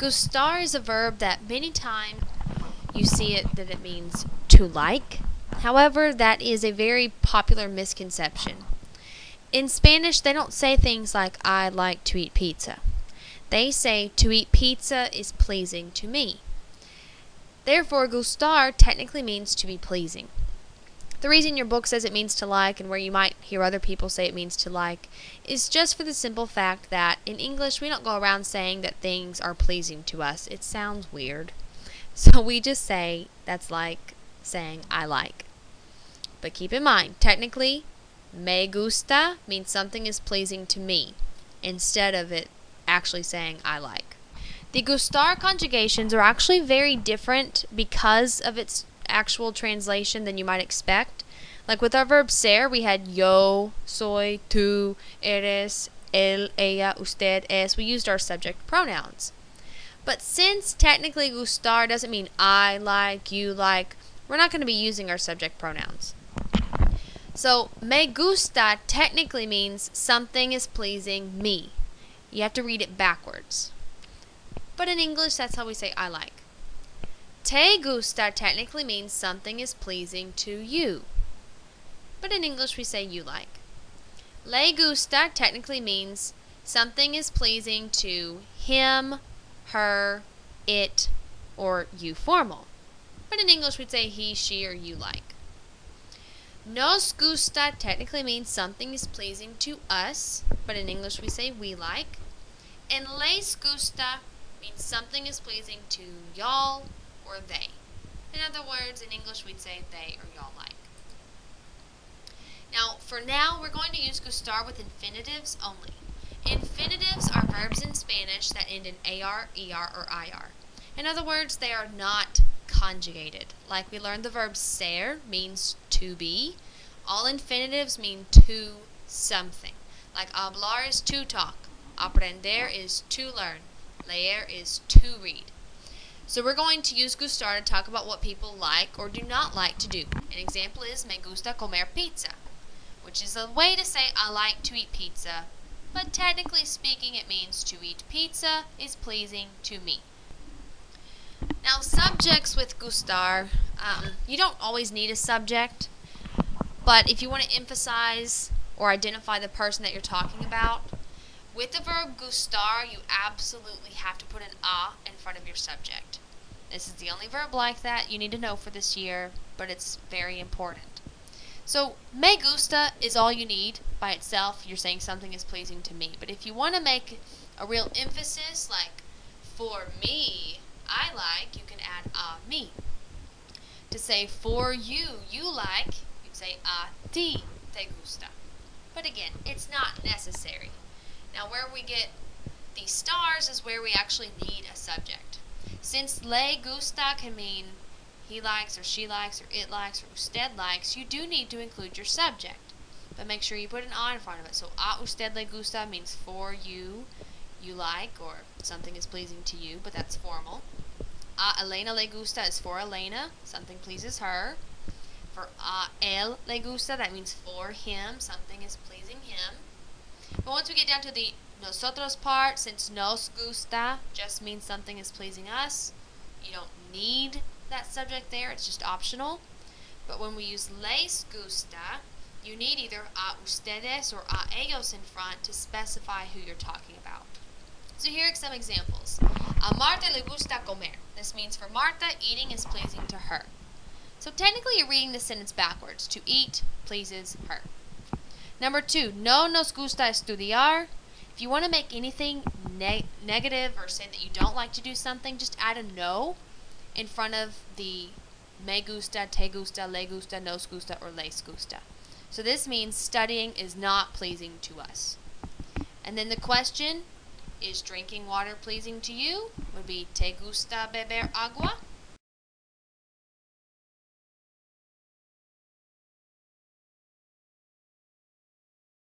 Gustar is a verb that many times you see it that it means to like. However, that is a very popular misconception. In Spanish, they don't say things like I like to eat pizza. They say to eat pizza is pleasing to me. Therefore, gustar technically means to be pleasing. The reason your book says it means to like and where you might hear other people say it means to like is just for the simple fact that in English we don't go around saying that things are pleasing to us. It sounds weird. So we just say that's like saying I like. But keep in mind, technically, me gusta means something is pleasing to me instead of it actually saying I like. The gustar conjugations are actually very different because of its actual translation than you might expect. Like with our verb ser, we had yo, soy, tú, eres, él, ella, usted, es. We used our subject pronouns. But since technically gustar doesn't mean I like, you like, we're not going to be using our subject pronouns. So, me gusta technically means something is pleasing me. You have to read it backwards. But in English, that's how we say I like. Te gusta technically means something is pleasing to you. But in English, we say you like. Le gusta technically means something is pleasing to him, her, it, or you formal. But in English, we'd say he, she, or you like. Nos gusta technically means something is pleasing to us, but in English we say we like. And les gusta means something is pleasing to y'all or they. In other words, in English we'd say they or y'all like. Now, for now, we're going to use gustar with infinitives only. Infinitives are verbs in Spanish that end in AR, ER, or IR. In other words, they are not conjugated. Like we learned the verb ser means to be. All infinitives mean to something. Like hablar is to talk. Aprender is to learn. Leer is to read. So we're going to use gustar to talk about what people like or do not like to do. An example is me gusta comer pizza, which is a way to say I like to eat pizza, but technically speaking it means to eat pizza is pleasing to me. Now, subjects with gustar, you don't always need a subject, but if you want to emphasize or identify the person that you're talking about, with the verb gustar, you absolutely have to put an a in front of your subject. This is the only verb like that you need to know for this year, but it's very important. So, me gusta is all you need by itself. You're saying something is pleasing to me. But if you want to make a real emphasis, like, for me, I like, you can add a me. To say for you, you like, you'd say a ti te gusta. But again, it's not necessary. Now where we get the stars is where we actually need a subject. Since le gusta can mean he likes or she likes or it likes or usted likes, you do need to include your subject. But make sure you put an a in front of it. So a usted le gusta means for you, you like, or something is pleasing to you, but that's formal. A Elena le gusta is for Elena, something pleases her. For a él le gusta, that means for him, something is pleasing him. But once we get down to the nosotros part, since nos gusta just means something is pleasing us, you don't need that subject there, it's just optional. But when we use les gusta, you need either a ustedes or a ellos in front to specify who you're talking about. So here are some examples. A Marta le gusta comer. This means for Martha, eating is pleasing to her. So technically you're reading the sentence backwards. To eat pleases her. Number 2, no nos gusta estudiar. If you want to make anything negative or say that you don't like to do something, just add a no in front of the me gusta, te gusta, le gusta, nos gusta, or les gusta. So this means studying is not pleasing to us. And then the question, is drinking water pleasing to you? Would be te gusta beber agua?